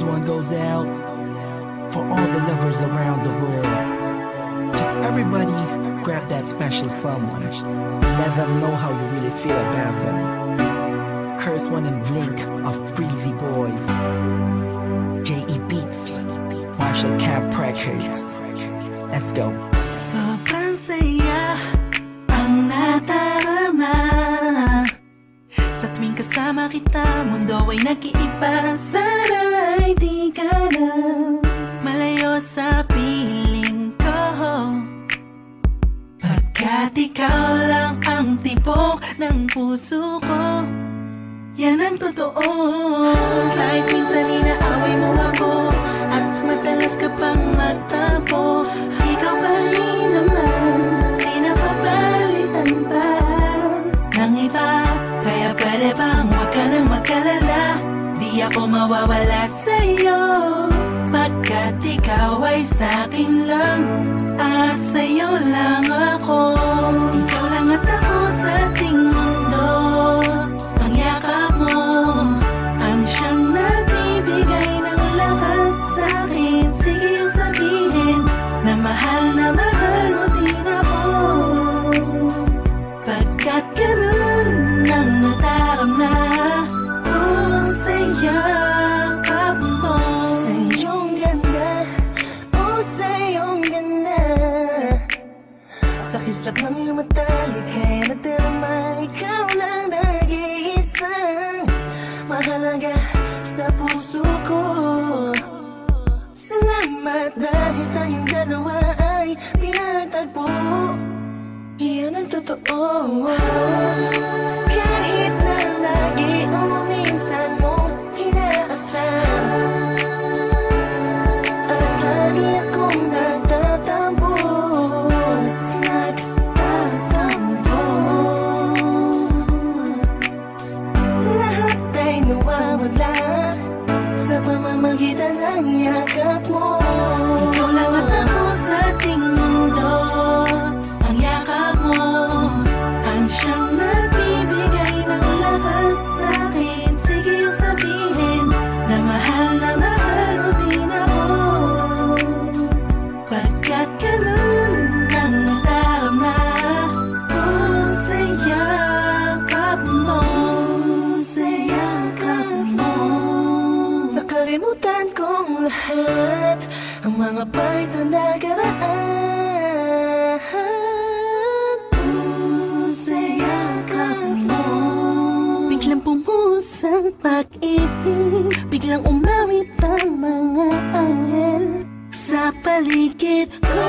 one goes out for all the lovers around the world. Just everybody grab that special someone. Let them know how you really feel about them. Curse One and Blink of Breezy Boys. J.E. Beats, Marshall Camp Records. Let's go. Sobrang saya ang nadarama sa tuwing kasama kita. Mundo ay nag-iiba. Sana'y di ka na malayo sa piling ko, pagkat ikaw lang ang tibok ng puso ko. Yan ang totoo. Kahit minsan inaaway mo ako at madalas ka pang magtampo, ikaw pa rin naman, di napapalitan pa ng iba. Kaya pwede bang huwag ka nang mag-alala, di ako mawawala sa'yo, pagkat ikaw ay sa'kin lang at sa'yo lang ako. Ikaw lang at ako sa ating mundo. Ang yakap mo ang siyang nagbibigay ng lakas sa'kin. Sige yung sabihin na mahal mo din ako, pagkat ganun ang nadarama ko sa yakap mo. Sa iyong ganda, oh sa iyong ganda, sa kislap ng iyong mata, lika'y nadarama. Ikaw lang nag-iisang mahalaga sa puso ko. Salamat dahil tayong dalawa ay pinagtagpo. Iyan ang totoo. Kahit na lagi o minsan mong inaasam, at lagi akong nagtatampo. Lahat ay nawawala sa pamamagitan ng yakap mo. Ikaw lang at ako sa ating mundo. Ang yakap mo ang siyang nagbibigay ng lakas sa'kin. Sige yung sabihin na mahal mo din ako, pagkat ganun ang nadarama ko sa yakap mo. Sa yakap mo. Nakalimutan kong lahat, ang mga pahit na nakaraan. Sa yakap mo. Biglang pumuhos ang pag-ibig, biglang umawit ang mga anghel sa paligid ko.